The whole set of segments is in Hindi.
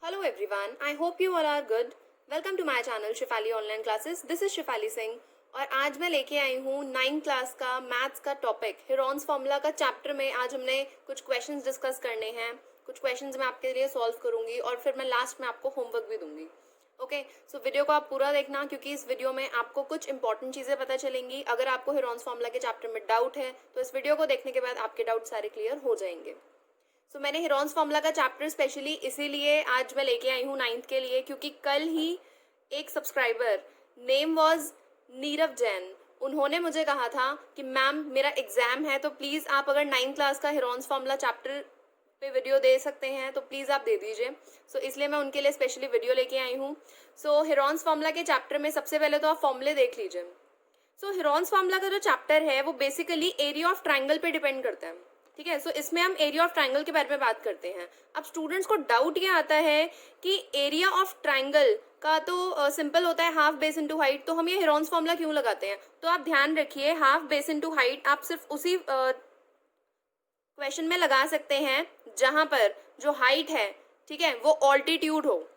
Hello everyone, I hope you all are good. Welcome to my channel Shefali Online Classes. This is Shefali Singh और आज मैं लेके आई हूँ 9th क्लास का मैथ्स का टॉपिक हेरॉन्स फार्मूला का चैप्टर में। आज हमने कुछ क्वेश्चंस डिस्कस करने हैं, कुछ क्वेश्चंस मैं आपके लिए सॉल्व करूँगी और फिर मैं लास्ट में आपको होमवर्क भी दूंगी। ओके, सो वीडियो को आप पूरा देखना क्योंकि इस वीडियो में आपको कुछ इंपॉर्टेंट चीज़ें पता चलेंगी। अगर आपको हेरॉन्स फार्मूला के चैप्टर में डाउट है तो इस वीडियो को देखने के बाद आपके डाउट सारे क्लियर हो जाएंगे। सो मैंने हेरॉन्स फार्मूला का चैप्टर स्पेशली इसीलिए आज मैं लेके आई हूँ 9th के लिए क्योंकि कल ही एक subscriber name was Nirav Jain, उन्होंने मुझे कहा था कि मैम मेरा एग्ज़ाम है तो प्लीज़ आप अगर 9th क्लास का हेरॉन्स फार्मूला चैप्टर पे वीडियो दे सकते हैं तो प्लीज़ आप दे दीजिए। सो इसलिए मैं उनके लिए स्पेशली वीडियो लेके आई हूँ। सो हेरॉन्स फार्मूला के चैप्टर में सबसे पहले तो आप फॉर्मूले देख लीजिए। सो हेरॉन्स फार्मूला का जो चैप्टर है वो बेसिकली एरिया ऑफ ट्राइंगल पे डिपेंड करता है। ठीक है, सो इसमें हम एरिया ऑफ ट्राइंगल के बारे में बात करते हैं। अब स्टूडेंट्स को डाउट ये आता है कि एरिया ऑफ ट्राइंगल का तो सिंपल होता है हाफ बेस इनटू हाइट, तो हम ये हेरॉन्स फार्मूला क्यों लगाते हैं? तो आप ध्यान रखिए, हाफ बेस इनटू हाइट आप सिर्फ उसी क्वेश्चन में लगा सकते हैं जहां पर जो हाइट है, ठीक है, वो ऑल्टीट्यूड हो।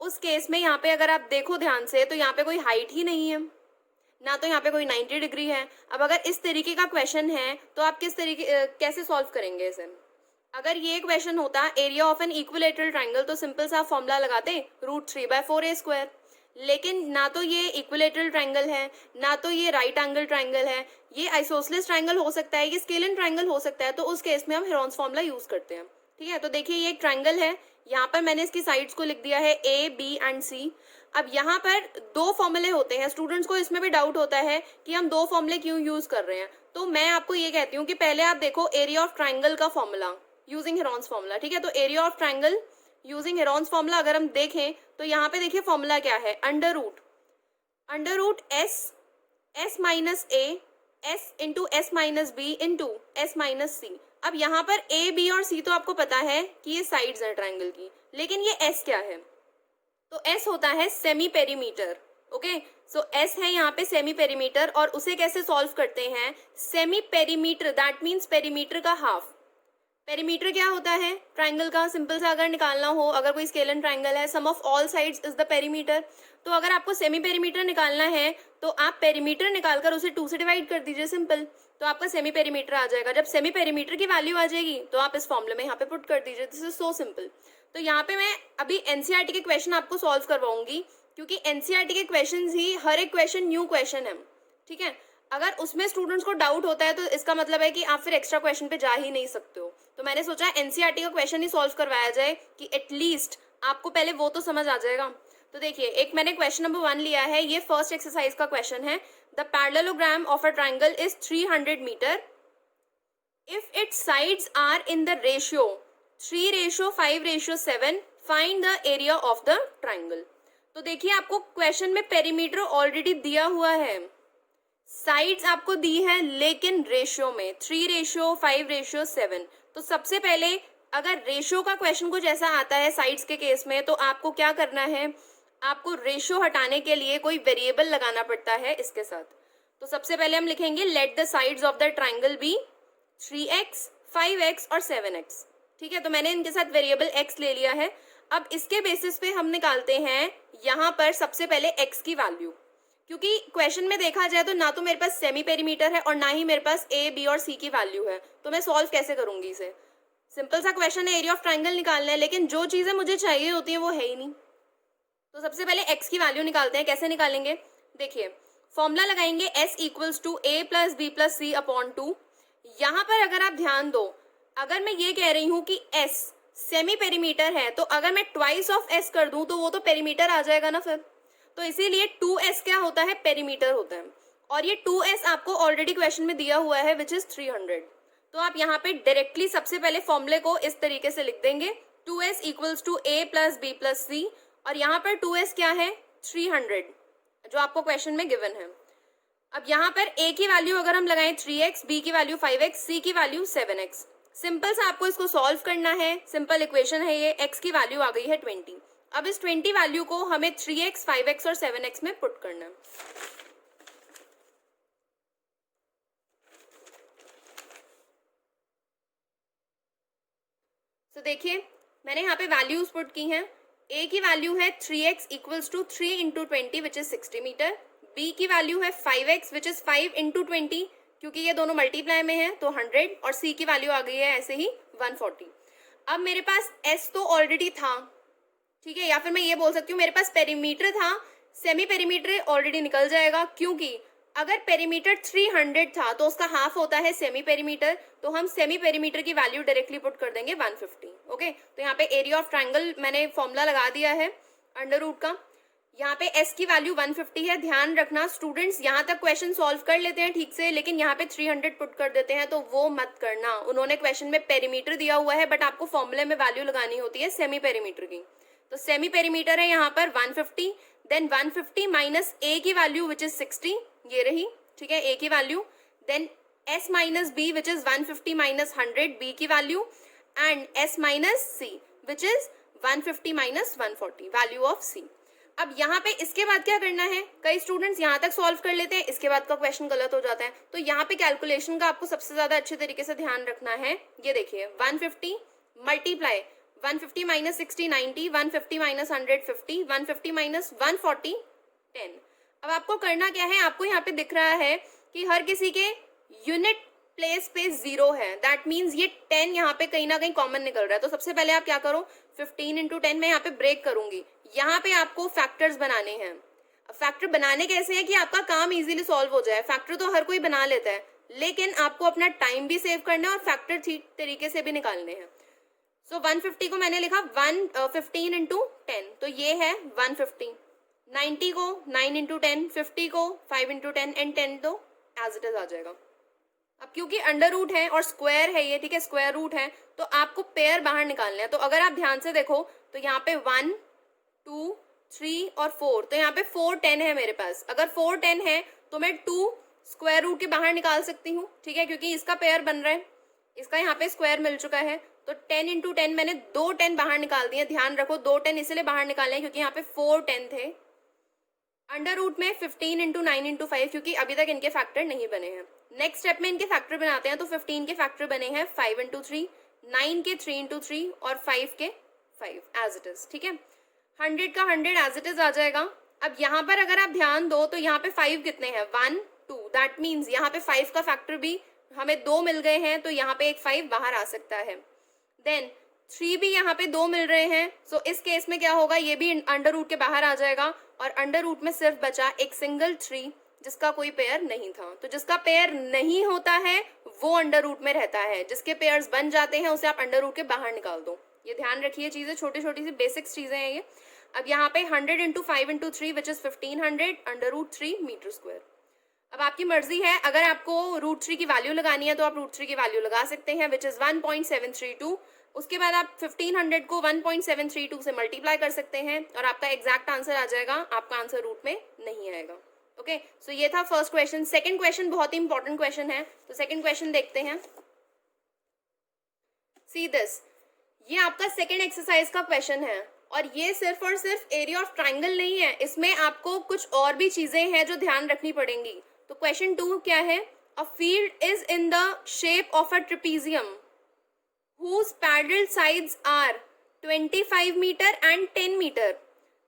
उस केस में यहाँ पे अगर आप देखो ध्यान से तो यहाँ पे कोई हाइट ही नहीं है, ना तो यहाँ पे कोई 90 डिग्री है। अब अगर इस तरीके का क्वेश्चन है तो आप किस तरीके कैसे सॉल्व करेंगे इसे? अगर ये क्वेश्चन होता area of an equilateral triangle तो सिंपल सा फॉर्मूला लगाते √3/4a²। लेकिन ना तो ये इक्विलेटरल ट्राइंगल है, ना तो ये राइट एंगल ट्राइंगल है, ये आइसोसेलेस ट्राइंगल हो सकता है, ये स्केलन ट्राइंगल हो सकता है। तो उस केस में हम हेरॉन्स फॉर्मूला यूज करते हैं। ठीक है, तो देखिए ये एक ट्राइंगल है, यहाँ पर मैंने इसकी साइड्स को लिख दिया है A, B एंड C। अब यहाँ पर दो फॉर्मूले होते हैं, स्टूडेंट्स को इसमें भी डाउट होता है कि हम दो फॉर्मूले क्यों यूज कर रहे हैं। तो मैं आपको ये कहती हूँ कि पहले आप देखो एरिया ऑफ ट्राइंगल का फॉर्मूला यूजिंग हेरॉन्स फॉर्मूला। ठीक है, तो area of triangle using Heron's formula अगर हम देखें तो यहाँ पे देखिए फॉर्मूला क्या है, under root S minus A S into S minus B into S minus C. अब यहाँ पर ए बी और सी तो आपको पता है कि ये साइड्स हैं ट्राइंगल की, लेकिन ये एस क्या है? तो एस होता है सेमी पेरीमीटर। ओके, सो एस है यहाँ पे सेमी पेरीमीटर और उसे कैसे सॉल्व करते हैं? Semi perimeter that means perimeter का हाफ। पेरीमीटर क्या होता है ट्राइंगल का? सिंपल सा अगर निकालना हो, अगर कोई स्केलन ट्राइंगल है, sum of all sides is the perimeter. तो अगर आपको सेमी पेरीमीटर निकालना है तो आप पेरीमीटर निकालकर उसे 2 से डिवाइड कर दीजिए, सिंपल, तो आपका सेमी पेरीमीटर आ जाएगा। जब सेमी पेरीमीटर की वैल्यू आ जाएगी तो आप इस फॉर्मूले में यहाँ पे पुट कर दीजिए। This is so simple. तो यहाँ पे मैं अभी एनसीईआरटी के क्वेश्चन आपको सॉल्व करवाऊंगी क्योंकि एनसीईआरटी के क्वेश्चन ही हर एक क्वेश्चन न्यू क्वेश्चन है। ठीक है, अगर उसमें स्टूडेंट्स को डाउट होता है तो इसका मतलब है कि आप फिर एक्स्ट्रा क्वेश्चन पे जा ही नहीं सकते हो। तो मैंने सोचा एनसीईआरटी का क्वेश्चन ही सॉल्व करवाया जाए कि एटलीस्ट आपको पहले वो तो समझ आ जाएगा। तो देखिए, एक मैंने क्वेश्चन नंबर 1 लिया है, ये फर्स्ट एक्सरसाइज का क्वेश्चन है। The parallelogram of a triangle is 300 metre if its sides are in the ratio 3:5:7 find the area of the triangle. तो देखिए आपको क्वेश्चन में पेरीमीटर ऑलरेडी दिया हुआ है, साइड्स आपको दी है लेकिन रेशियो में 3:5:7। तो सबसे पहले अगर रेशियो का क्वेश्चन कुछ ऐसा आता है साइड्स के केस में तो आपको क्या करना है, आपको रेशियो हटाने के लिए कोई वेरिएबल लगाना पड़ता है इसके साथ। तो सबसे पहले हम लिखेंगे let the sides of the triangle be 3x, 5x और 7x। ठीक है, तो मैंने इनके साथ वेरिएबल x ले लिया है। अब इसके बेसिस पे हम निकालते हैं यहाँ पर सबसे पहले x की वैल्यू, क्योंकि क्वेश्चन में देखा जाए तो ना तो मेरे पास सेमी पेरीमीटर है और ना ही मेरे पास ए बी और सी की वैल्यू है। तो मैं सॉल्व कैसे करूंगी इसे? सिंपल सा क्वेश्चन है, एरिया ऑफ ट्राइंगल निकालना है, लेकिन जो चीजें मुझे चाहिए होती हैं वो है ही नहीं। तो सबसे पहले x की वैल्यू निकालते हैं। कैसे निकालेंगे? देखिए, फॉर्मूला लगाएंगे s equals to a plus B plus c upon 2। यहाँ पर अगर आप ध्यान दो, अगर मैं ये कह रही हूँ कि s सेमी पेरीमीटर है तो अगर मैं ट्वाइस ऑफ s कर दूं तो वो तो पेरीमीटर आ जाएगा ना फिर। तो इसीलिए 2s क्या होता है? पेरीमीटर होता है। और ये 2s आपको ऑलरेडी क्वेश्चन में दिया हुआ है विच इज 300। तो आप यहाँ पे डायरेक्टली सबसे पहले फॉर्मूले को इस तरीके से लिख देंगे 2s equals to a plus B plus C, और यहाँ पर 2s क्या है? 300 जो आपको क्वेश्चन में गिवन है। अब यहाँ पर a की वैल्यू अगर हम लगाएं 3x, b की वैल्यू 5x, c की वैल्यू 7x। सिंपल सा आपको इसको सॉल्व करना है, सिंपल इक्वेशन है ये। x की वैल्यू आ गई है 20। अब इस 20 वैल्यू को हमें 3x, 5x और 7x में पुट करना है। तो देखिए मैंने यहाँ पे वैल्यूज पुट की हैं। ए की वैल्यू है 3x equals to 3 into 20 which is 60 metre, b की वैल्यू है 5x विच इज 5 इंटू 20 क्योंकि ये दोनों मल्टीप्लाई में है तो 100, और सी की वैल्यू आ गई है ऐसे ही 140। अब मेरे पास एस तो ऑलरेडी था, ठीक है, या फिर मैं ये बोल सकती हूँ मेरे पास पेरीमीटर था, सेमी पेरीमीटर ऑलरेडी निकल जाएगा क्योंकि अगर पेरीमीटर 300 था तो उसका हाफ होता है सेमी पेरीमीटर, तो हम सेमी पेरीमीटर की वैल्यू डायरेक्टली पुट कर देंगे 150। ओके, तो यहाँ पे एरिया ऑफ ट्राइंगल मैंने फॉर्मूला लगा दिया है अंडर रूट का। यहाँ पे s की वैल्यू 150 है। ध्यान रखना स्टूडेंट्स, यहाँ तक क्वेश्चन सॉल्व कर लेते हैं ठीक से, लेकिन यहाँ पे 300 पुट कर देते हैं तो वो मत करना। उन्होंने क्वेश्चन में पेरीमीटर दिया हुआ है बट आपको फॉर्मूले में वैल्यू लगानी होती है सेमी पेरीमीटर की, तो सेमी पेरीमीटर है यहाँ पर 150, देन 150 माइनस a की वैल्यू विच इज 60, ये रही, ठीक है, a की value, then s minus b which is 150 minus 100 b की value, and s minus c which is 150 minus 140 value of c। अब यहाँ पे इसके बाद क्या करना है, कई स्टूडेंट्स यहाँ तक सॉल्व कर लेते हैं, इसके बाद का क्वेश्चन गलत हो जाता है, तो यहाँ पे कैलकुलेशन का आपको सबसे ज्यादा अच्छे तरीके से ध्यान रखना है। ये देखिए 150 मल्टीप्लाई 150 माइनस 60 90, 150 माइनस 100 50, 150 माइनस 140 10। अब आपको करना क्या है, आपको यहाँ पे दिख रहा है कि हर किसी के यूनिट प्लेस पे 0 है, दैट मीन्स ये 10 यहाँ पे कहीं ना कहीं कॉमन निकल रहा है। तो सबसे पहले आप क्या करो, 15 इंटू 10 मैं यहाँ पे ब्रेक करूंगी, यहाँ पे आपको फैक्टर्स बनाने हैं। अब फैक्टर बनाने कैसे हैं कि आपका काम इजीली सॉल्व हो जाए। फैक्टर तो हर कोई बना लेता है, लेकिन आपको अपना टाइम भी सेव करना है और फैक्टर ठीक तरीके से भी निकालने हैं। सो 150 को मैंने लिखा 15 इंटू 10, तो ये है 150। 90 को 9 इंटू 10, 50 को 5 इंटू 10 एंड 10 तो एज इट इज आ जाएगा। अब क्योंकि अंडर रूट है और स्क्वायर है ये, ठीक है, स्क्वायर रूट है, तो आपको पेयर बाहर निकालने हैं। तो अगर आप ध्यान से देखो तो यहाँ पे 1 2 3 और 4, तो यहाँ पे 4 10 है मेरे पास। अगर 4 10 है तो मैं 2 स्क्वायर रूट के बाहर निकाल सकती हूँ, ठीक है, क्योंकि इसका पेयर बन रहा है, इसका यहाँ पे स्क्वायर मिल चुका है। तो 10 इंटू 10 मैंने 2 10 बाहर निकाल दिए। ध्यान रखो 2 10 इसलिए बाहर निकाले क्योंकि यहाँ पे 4 10 थे। अंडर रूट में 15 इंटू 9 इंटू 5 क्योंकि अभी तक इनके फैक्टर नहीं बने हैं। नेक्स्ट स्टेप में इनके फैक्टर बनाते हैं, तो 15 के फैक्टर बने हैं 5 इंटू 3, 9 के 3 इंटू 3 और 5 के 5 एज इट इज, ठीक है। 100 का 100 एज इट इज आ जाएगा। अब यहाँ पर अगर आप ध्यान दो तो यहाँ पे 5 कितने हैं, 1 2, दैट मीन्स यहाँ पे 5 का फैक्टर भी हमें 2 मिल गए हैं, तो यहाँ पे एक 5 बाहर आ सकता है। देन 3 भी यहाँ पे 2 मिल रहे हैं, सो इस केस में क्या होगा, ये भी अंडर रूट के बाहर आ जाएगा और अंडर रूट में सिर्फ बचा एक सिंगल 3 जिसका कोई पेयर नहीं था। तो जिसका पेयर नहीं होता है वो अंडर रूट में रहता है, जिसके पेयर्स बन जाते हैं उसे आप अंडर रूट के बाहर निकाल दो। ये ध्यान रखिए, चीजें छोटी छोटी सी बेसिक्स चीजें हैं ये। अब यहाँ पे 100 into 5 into 3 which is 1500 under root 3 metre square. अब आपकी मर्जी है, अगर आपको रूट 3 की वैल्यू लगानी है तो आप रूट 3 की वैल्यू लगा सकते हैं विच इज 1.732। उसके बाद आप 1500 को 1.732 से मल्टीप्लाई कर सकते हैं और आपका एग्जैक्ट आंसर आ जाएगा, आपका आंसर रूट में नहीं आएगा। ओके, सो ये था फर्स्ट क्वेश्चन। सेकंड क्वेश्चन बहुत ही इंपॉर्टेंट क्वेश्चन है, तो सेकंड क्वेश्चन देखते हैं। सी दिस, ये आपका सेकंड एक्सरसाइज का क्वेश्चन है और ये सिर्फ और सिर्फ एरिया ऑफ ट्राइंगल नहीं है, इसमें आपको कुछ और भी चीजें हैं जो ध्यान रखनी पड़ेंगी। तो क्वेश्चन 2 क्या है, a field is in the shape of a trapezium whose parallel sides are 25 meter and 10 meter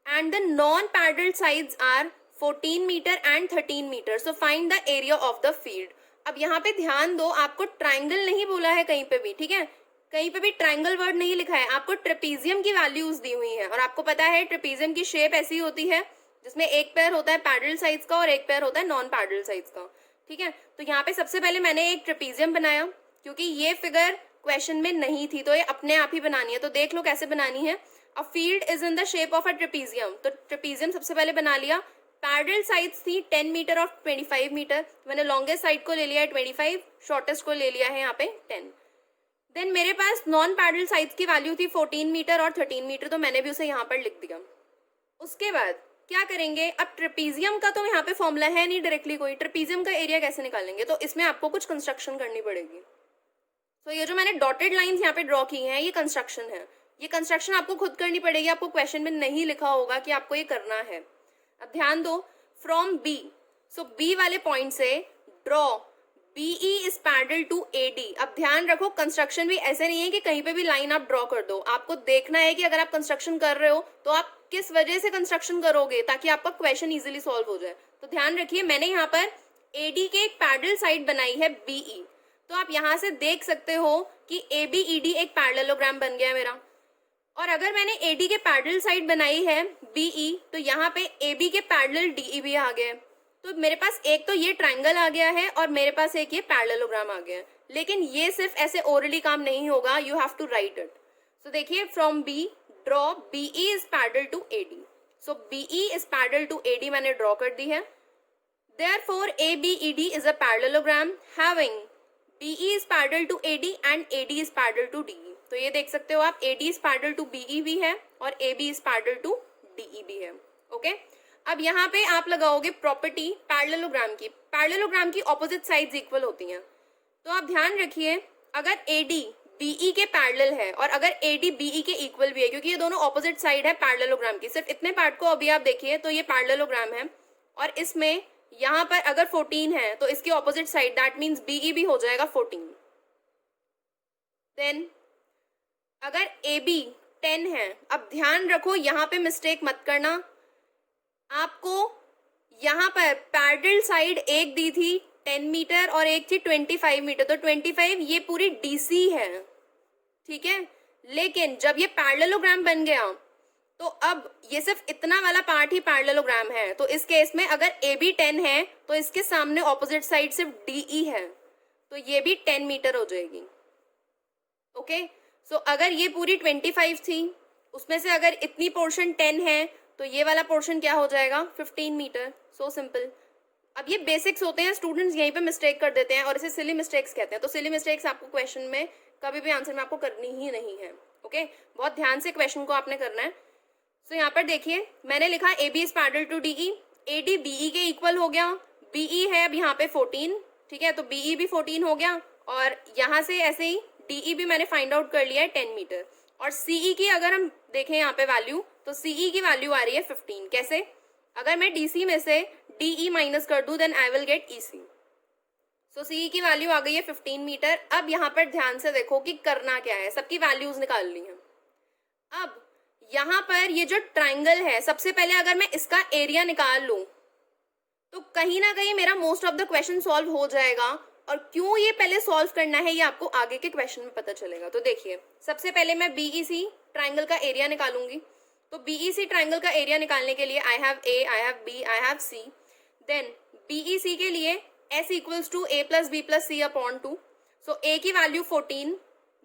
and the non-parallel sides are 14 meter and 13 meter. So find the area of the field. अब यहाँ पे ध्यान दो, आपको ट्राइंगल नहीं बोला है कहीं पे भी, ठीक है, कहीं पे भी ट्राइंगल वर्ड नहीं लिखा है, आपको ट्रेपेजियम की वैल्यूज दी हुई है और आपको पता है ट्रेपेजियम की शेप ऐसी होती है जिसमें एक पैर होता है पैरेलल साइड्स का और एक पैर होता है नॉन पैरेलल साइड्स का, ठीक है। तो यहाँ पे सबसे पहले मैंने एक ट्रेपेजियम बनाया क्योंकि ये फिगर क्वेश्चन में नहीं थी तो ये अपने आप ही बनानी है, तो देख लो कैसे बनानी है। A field is in the shape of a trapezium, तो ट्रेपेजियम सबसे पहले बना लिया। पैरेलल साइड्स थी 10 मीटर और 25 मीटर, मैंने लॉन्गेस्ट साइड को ले लिया है 25, शॉर्टेस्ट को ले लिया है यहाँ पे 10। देन मेरे पास नॉन पैरेलल साइड्स की वैल्यू थी 14 मीटर और 13 मीटर, तो मैंने भी उसे यहाँ पर लिख दिया। उसके बाद क्या करेंगे, अब ट्रेपेजियम का तो यहाँ पे फॉर्मूला है नहीं डायरेक्टली कोई, ट्रेपेजियम का एरिया कैसे निकालेंगे, तो इसमें आपको कुछ कंस्ट्रक्शन करनी पड़ेगी। तो ये जो मैंने डॉटेड लाइंस यहाँ पे ड्रॉ की हैं ये कंस्ट्रक्शन है, ये कंस्ट्रक्शन आपको खुद करनी पड़ेगी, आपको क्वेश्चन में नहीं लिखा होगा कि आपको ये करना है। अब ध्यान दो, फ्रॉम बी, सो बी वाले पॉइंट से draw BE is parallel to AD। अब ध्यान रखो, कंस्ट्रक्शन भी ऐसे नहीं है कि कहीं पे भी लाइन आप ड्रॉ कर दो। आपको देखना है कि अगर आप कंस्ट्रक्शन कर रहे हो तो आप किस वजह से कंस्ट्रक्शन करोगे ताकि आपका क्वेश्चन इजीली सॉल्व हो जाए। तो ध्यान रखिए, मैंने यहाँ पर AD के एक पैरेलल साइड बनाई है BE। तो आप यहाँ से देख सकते हो कि ABED एक पैरेललोग्राम बन गया है मेरा। और अगर मैंने AD के पैरेलल साइड बनाई है BE, तो यहाँ पे AB के पैरेलल DE भी आ गया। तो मेरे पास एक तो ये ट्रायंगल आ गया है और मेरे पास एक ये पैरेललोग्राम आ गया है। लेकिन ये सिर्फ ऐसे ओरली काम नहीं होगा, you have to write it. So देखिए, from B draw BE is parallel to AD। So BE is parallel to AD मैंने ड्रॉ कर दी है। Therefore ABED is a parallelogram having BE is parallel to AD and AD is parallel to DE। तो ये देख सकते हो आप, AD is parallel to BE भी है और AB is parallel to DE भी है। ओके, अब यहाँ पे आप लगाओगे प्रॉपर्टी पैरेललोग्राम की। पैरेललोग्राम की ऑपोजिट साइड्स इक्वल होती हैं। तो आप ध्यान रखिए, अगर AD BE के पैरेलल है और अगर AD BE के इक्वल भी है, क्योंकि ये दोनों ऑपोजिट साइड है पैरेललोग्राम की। सिर्फ इतने पार्ट को अभी आप देखिए तो ये पैरेललोग्राम है और इसमें यहाँ पर अगर 14 है तो इसकी opposite side that means BE भी हो जाएगा 14। देन अगर AB 10 है, अब ध्यान रखो यहाँ पे मिस्टेक मत करना। आपको यहाँ पर पैरेलल साइड एक दी थी 10 मीटर और एक थी 25 मीटर, तो 25 ये पूरी DC है, ठीक है। लेकिन जब ये पैरेललोग्राम बन गया तो अब ये सिर्फ इतना वाला पार्ट ही पैरेललोग्राम है। तो इस केस में अगर AB 10 है तो इसके सामने ऑपोजिट साइड सिर्फ DE है, तो ये भी 10 मीटर हो जाएगी। ओके, सो अगर ये पूरी 25 थी, उसमें से अगर इतनी पोर्शन 10 है तो ये वाला पोर्शन क्या हो जाएगा 15 मीटर। So simple. अब ये बेसिक्स होते हैं, स्टूडेंट्स यहीं पे मिस्टेक कर देते हैं और इसे सिली मिस्टेक्स कहते हैं। तो सिली मिस्टेक्स आपको क्वेश्चन में कभी भी आंसर में आपको करनी ही नहीं है। ओके, बहुत ध्यान से क्वेश्चन को आपने करना है। तो यहाँ पर देखिए, मैंने लिखा AB is parallel to DE, AD BE के इक्वल हो गया। BE है अब यहाँ पे 14, ठीक है, तो BE भी 14 हो गया और यहाँ से ऐसे ही DE भी मैंने फाइंड आउट कर लिया है 10 मीटर। और CE की अगर हम देखें यहाँ पे वैल्यू, तो CE की वैल्यू आ रही है 15। कैसे? अगर मैं DC में से DE माइनस कर दूं then I will get EC। So CE की वैल्यू आ गई है 15 मीटर। अब यहाँ पर ध्यान से देखो कि करना क्या है, सबकी वैल्यूज निकाल ली है। अब यहाँ पर ये जो ट्राइंगल है, सबसे पहले अगर मैं इसका एरिया निकाल लूं तो कहीं ना कहीं मेरा most of the question solve हो जाएगा। और क्यों ये पहले सॉल्व करना है ये आपको आगे के क्वेश्चन में पता चलेगा। तो देखिए, सबसे पहले मैं BEC ट्राइंगल का एरिया निकालूंगी। तो BEC ट्राइंगल का एरिया निकालने के लिए I have A, I have B, I have C। Then BEC के लिए S equals to A plus B plus C upon 2। So A की वैल्यू 14,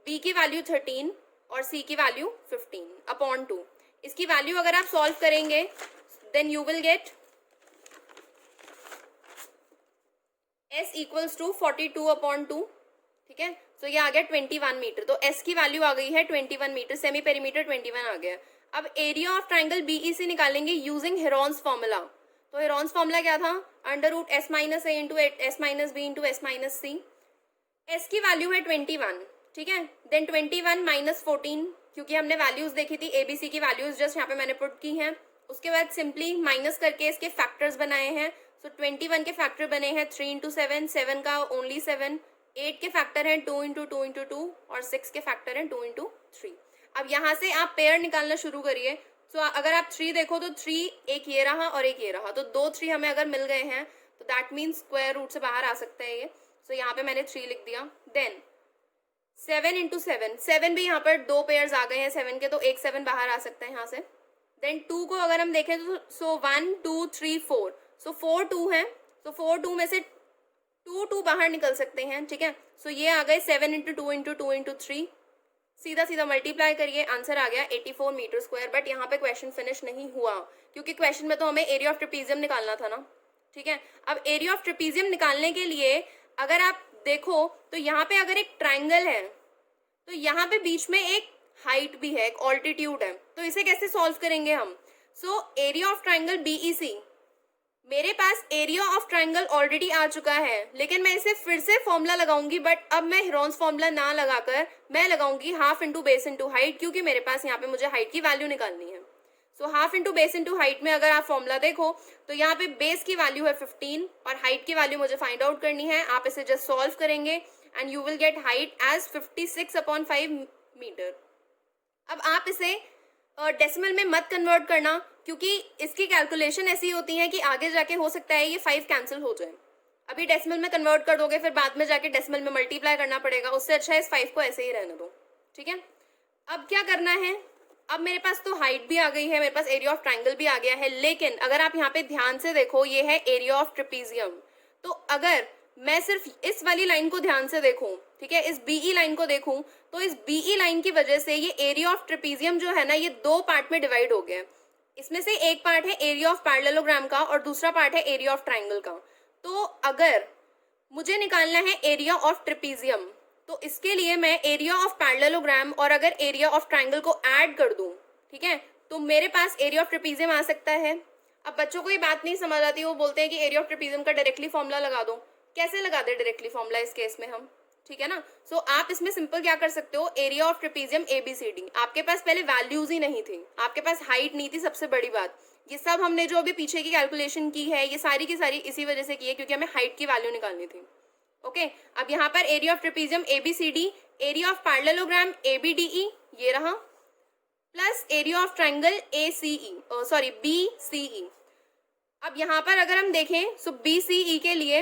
B की वैल्यू 13 और C की वैल्यू 15 अपॉन 2। इसकी वैल्यू अगर आप सॉल्व करेंगे then you will get S equals to 42 upon 2, ठीक है। सो ये आ गया 21 मीटर। तो S की वैल्यू आ गई है 21 मीटर, सेमी पेरीमीटर 21 आ गया। अब एरिया ऑफ ट्राइंगल BEC निकालेंगे यूजिंग हेरॉन्स फॉर्मूला। तो हेरॉन्स फॉर्मूला क्या था? Under root S minus A into S minus B into S minus C। S की वैल्यू है 21, ठीक है। देन 21 माइनस 14, क्योंकि हमने वैल्यूज देखी थी, ABC की वैल्यूज जस्ट यहाँ पे मैंने पुट की हैं। उसके बाद सिंपली माइनस करके इसके फैक्टर्स बनाए हैं। सो 21 के फैक्टर बने हैं 3 इंटू 7, 7 का ओनली 7, 8 के फैक्टर हैं 2 इंटू 2 इंटू 2 और 6 के फैक्टर हैं 2 इंटू 3। अब यहाँ से आप पेयर निकालना शुरू करिए। सो अगर आप 3 देखो तो 3 एक ये रहा और एक ये रहा, तो 2 3 हमें अगर मिल गए हैं तो दैट मीन्स स्क्वायर रूट से बाहर आ सकते हैं ये। सो यहाँ पे मैंने 3 लिख दिया। देन 7 इंटू 7, 7 भी यहाँ पर 2 पेयर्स आ गए हैं 7 के, तो एक 7 बाहर आ सकते हैं यहाँ से। देन 2 को अगर हम देखें तो सो 1 2 3 4, सो 4 2 है, तो 4 2 में से 2 2 बाहर निकल सकते हैं, ठीक है। सो ये आ गए 7 इंटू 2 इंटू 2 इंटू 3, सीधा सीधा मल्टीप्लाई करिए, आंसर आ गया 84 मीटर स्क्वायर। बट यहाँ पे क्वेश्चन फिनिश नहीं हुआ, क्योंकि क्वेश्चन में तो हमें एरिया ऑफ ट्रेपीजियम निकालना था ना, ठीक है। अब एरिया ऑफ ट्रेपीजियम निकालने के लिए अगर आप देखो तो यहाँ पे अगर एक ट्राइंगल है तो यहाँ पे बीच में एक हाइट भी है, एक ऑल्टीट्यूड है, तो इसे कैसे सॉल्व करेंगे हम? So area of triangle BEC, मेरे पास एरिया ऑफ ट्राइंगल ऑलरेडी आ चुका है, लेकिन मैं इसे फिर से फॉर्मूला लगाऊंगी। बट अब मैं हेरॉन्स फॉर्मूला ना लगाकर मैं लगाऊंगी half into base into height, क्योंकि मेरे पास यहाँ पे मुझे हाइट की वैल्यू निकालनी है। So half into base into height में अगर आप फॉर्मूला देखो तो यहाँ पे बेस की वैल्यू है 15 और हाइट की वैल्यू मुझे फाइंड आउट करनी है। आप इसे जस्ट सॉल्व करेंगे and you will get height as 56/5 metre. अब आप इसे डेसिमल में मत कन्वर्ट करना, क्योंकि इसकी कैलकुलेशन ऐसी होती है कि आगे जाके हो सकता है ये 5 कैंसिल हो जाए। अभी डेसिमल में कन्वर्ट कर दोगे फिर बाद में जाके डेसिमल में मल्टीप्लाई करना पड़ेगा, उससे अच्छा है इस 5 को ऐसे ही रहने दो। ठीक है, अब क्या करना है, अब मेरे पास तो हाइट भी आ गई है, मेरे पास एरिया ऑफ ट्राइंगल भी आ गया है, लेकिन अगर आप यहाँ पे ध्यान से देखो ये है एरिया ऑफ ट्रेपीजियम। तो अगर मैं सिर्फ इस वाली लाइन को ध्यान से देखूं, ठीक है, इस बीई लाइन को देखूं, तो इस बीई लाइन की वजह से ये एरिया ऑफ ट्रेपीजियम जो है ना ये 2 पार्ट में डिवाइड हो गया है। इसमें से एक पार्ट है एरिया ऑफ पैरेललोग्राम का और दूसरा पार्ट है एरिया ऑफ ट्राइंगल का। तो अगर मुझे निकालना है एरिया ऑफ ट्रेपीजियम, तो इसके लिए मैं एरिया ऑफ पैरेललोग्राम और अगर एरिया ऑफ ट्राइंगल को ऐड कर दूं, ठीक है, तो मेरे पास एरिया ऑफ ट्रेपीजियम आ सकता है। अब बच्चों को ये बात नहीं समझ आती, वो बोलते हैं कि एरिया ऑफ ट्रेपीजियम का डायरेक्टली फॉर्मूला लगा दो। कैसे लगा दे डायरेक्टली फॉर्मूला इस केस में हम, ठीक है ना। सो आप इसमें सिंपल क्या कर सकते हो, एरिया ऑफ ट्रेपीजियम ABCD। आपके पास पहले वैल्यूज ही नहीं थी, आपके पास हाइट नहीं थी, सबसे बड़ी बात। ये सब हमने जो अभी पीछे की कैलकुलेशन की है ये सारी की सारी इसी वजह से की है क्योंकि हमें हाइट की वैल्यू निकालनी थी। ओके, अब यहाँ पर area of trapezium ABCD, area of parallelogram ABDE ये रहा, plus area of triangle BCE। अब यहाँ पर अगर हम देखें सो BCE के लिए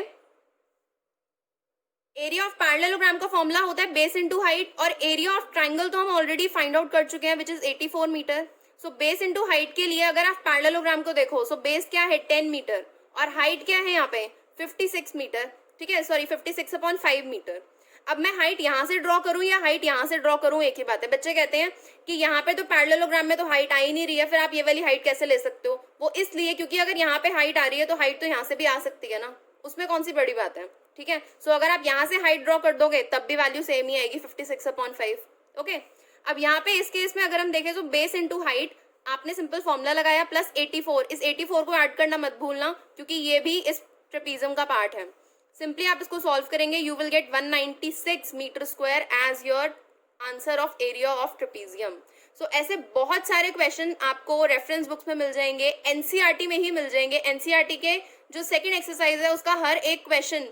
एरिया ऑफ पैरेललोग्राम का फॉर्मूला होता है बेस इनटू हाइट, और एरिया ऑफ ट्राइंगल तो हम ऑलरेडी फाइंड आउट कर चुके हैं which is 84 metre. So base into height के लिए अगर आप पैरेललोग्राम को देखो सो बेस क्या है 10 मीटर और हाइट क्या है यहाँ पे 56 मीटर, ठीक है, सॉरी 56/5 मीटर। अब मैं हाइट यहाँ से ड्रॉ करूँ या हाइट यहाँ से ड्रॉ करूँ, एक ही बात है। बच्चे कहते हैं कि यहाँ पे तो पैरेललोग्राम में तो हाइट आ ही नहीं रही है, फिर आप ये वाली हाइट कैसे ले सकते हो। वो इसलिए क्योंकि अगर यहाँ पे हाइट आ रही है तो हाइट तो यहाँ से भी आ सकती है ना, उसमें कौन सी बड़ी बात है। ठीक है, सो अगर आप यहाँ से हाइट ड्रॉ कर दोगे तब भी वैल्यू सेम ही आएगी 56/5। ओके, अब यहाँ पे इस केस में अगर हम देखें तो बेस इंटू हाइट आपने सिंपल फॉर्मूला लगाया प्लस 84, इस 84 को ऐड करना मत भूलना क्योंकि ये भी इस ट्रेपीजियम का पार्ट है। सिंपली आप इसको सॉल्व करेंगे, you will get 196 meter square as your answer of area of trapezium. So ऐसे बहुत सारे क्वेश्चन आपको रेफरेंस बुक्स में मिल जाएंगे, एनसीईआरटी में ही मिल जाएंगे। एनसीईआरटी के जो सेकंड एक्सरसाइज है उसका हर एक क्वेश्चन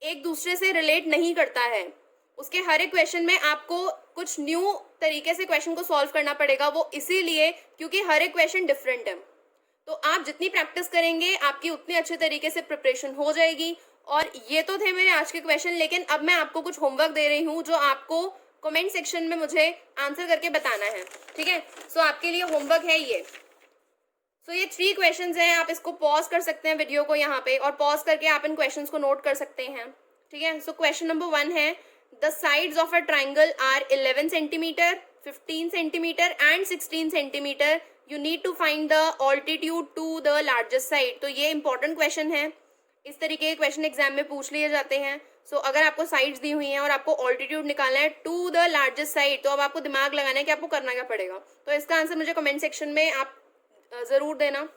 एक दूसरे से रिलेट नहीं करता है, उसके हर एक क्वेश्चन में आपको कुछ न्यू तरीके से क्वेश्चन को सॉल्व करना पड़ेगा। वो इसीलिए क्योंकि हर एक क्वेश्चन डिफरेंट है, तो आप जितनी प्रैक्टिस करेंगे आपकी उतनी अच्छे तरीके से प्रिपरेशन हो जाएगी। और ये तो थे मेरे आज के क्वेश्चन, लेकिन अब मैं आपको कुछ होमवर्क दे रही हूँ जो आपको कमेंट सेक्शन में मुझे आंसर करके बताना है। ठीक है, सो आपके लिए होमवर्क है ये। सो ये 3 क्वेश्चंस हैं, आप इसको पॉज कर सकते हैं वीडियो को यहाँ पे और पॉज करके आप इन क्वेश्चंस को नोट कर सकते हैं। ठीक है, सो क्वेश्चन नंबर 1 है the sides of a triangle are 11 centimetre, 15 centimetre and 16 centimetre. You need to find the altitude to the largest side. तो ये इंपॉर्टेंट क्वेश्चन है, इस तरीके के क्वेश्चन एग्जाम में पूछ लिए जाते हैं। सो अगर आपको साइड्स दी हुई हैं और आपको ऑल्टीट्यूड निकालना है टू द लार्जेस्ट साइड, तो अब आपको दिमाग लगाना है कि आपको करना क्या पड़ेगा। तो इसका आंसर मुझे कमेंट सेक्शन में आप जरूर देना।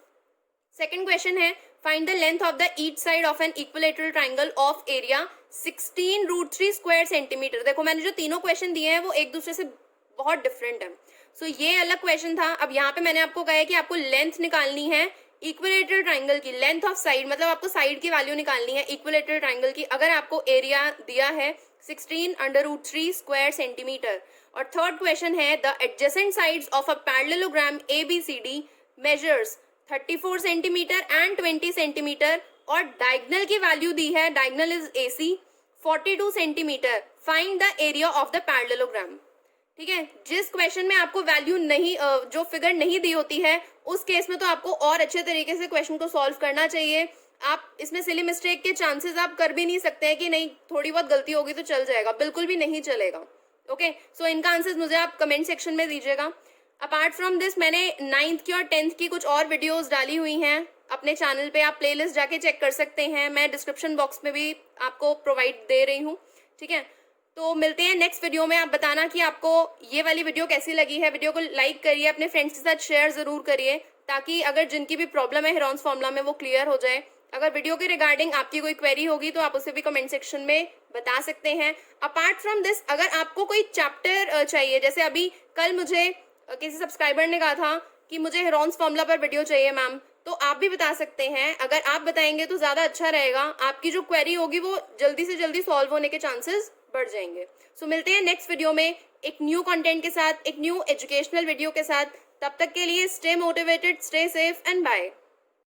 सेकंड क्वेश्चन है find the length of the each side of an equilateral triangle of area 16√3 square centimetre. देखो मैंने जो तीनों क्वेश्चन दिए हैं वो एक दूसरे से बहुत डिफरेंट है। सो ये अलग क्वेश्चन था। अब यहाँ पे मैंने आपको कहा है कि आपको लेंथ निकालनी है इक्विलेटरल ट्राइंगल की, लेंथ ऑफ साइड मतलब आपको साइड की वैल्यू निकालनी है इक्विलेटरल ट्राइंगल की। अगर आपको एरिया दिया है 16√3 स्क्वायर सेंटीमीटर। और थर्ड क्वेश्चन है the adjacent sides of a parallelogram ABCD measures 34 centimetre and 20 centimetre और डायगनल की वैल्यू दी है, diagonal is AC 42 centimetre. Find the area of the parallelogram. ठीक है, जिस क्वेश्चन में आपको वैल्यू नहीं जो फिगर नहीं दी होती है उस केस में तो आपको और अच्छे तरीके से क्वेश्चन को सॉल्व करना चाहिए। आप इसमें सिली मिस्टेक के चांसेस आप कर भी नहीं सकते हैं कि नहीं थोड़ी बहुत गलती होगी तो चल जाएगा, बिल्कुल भी नहीं चलेगा। ओके, सो इनका आंसर्स मुझे आप कमेंट सेक्शन में दीजिएगा। अपार्ट फ्रॉम दिस मैंने 9th की और 10th की कुछ और वीडियोस डाली हुई हैं अपने चैनल पे, आप प्लेलिस्ट जाके चेक कर सकते हैं। मैं डिस्क्रिप्शन बॉक्स में भी आपको प्रोवाइड दे रही हूँ। ठीक है, तो मिलते हैं नेक्स्ट वीडियो में। आप बताना कि आपको ये वाली वीडियो कैसी लगी है। वीडियो को लाइक करिए, अपने फ्रेंड्स के साथ शेयर ज़रूर करिए ताकि अगर जिनकी भी प्रॉब्लम है हेरॉन्स फॉर्मूला में वो क्लियर हो जाए। अगर वीडियो के रिगार्डिंग आपकी कोई क्वेरी होगी तो आप उसे भी कमेंट सेक्शन में बता सकते हैं। अपार्ट फ्रॉम दिस अगर आपको कोई चैप्टर चाहिए, जैसे अभी कल मुझे किसी सब्सक्राइबर ने कहा था कि मुझे हेरॉन्स फॉर्मूला पर वीडियो चाहिए मैम, तो आप भी बता सकते हैं। अगर आप बताएंगे तो ज़्यादा अच्छा रहेगा, आपकी जो क्वेरी होगी वो जल्दी से जल्दी सॉल्व होने के चांसेस बढ़ जाएंगे। सो मिलते हैं नेक्स्ट वीडियो में एक न्यू कंटेंट के साथ, एक न्यू एजुकेशनल वीडियो के साथ। तब तक के लिए stay motivated, stay safe and bye.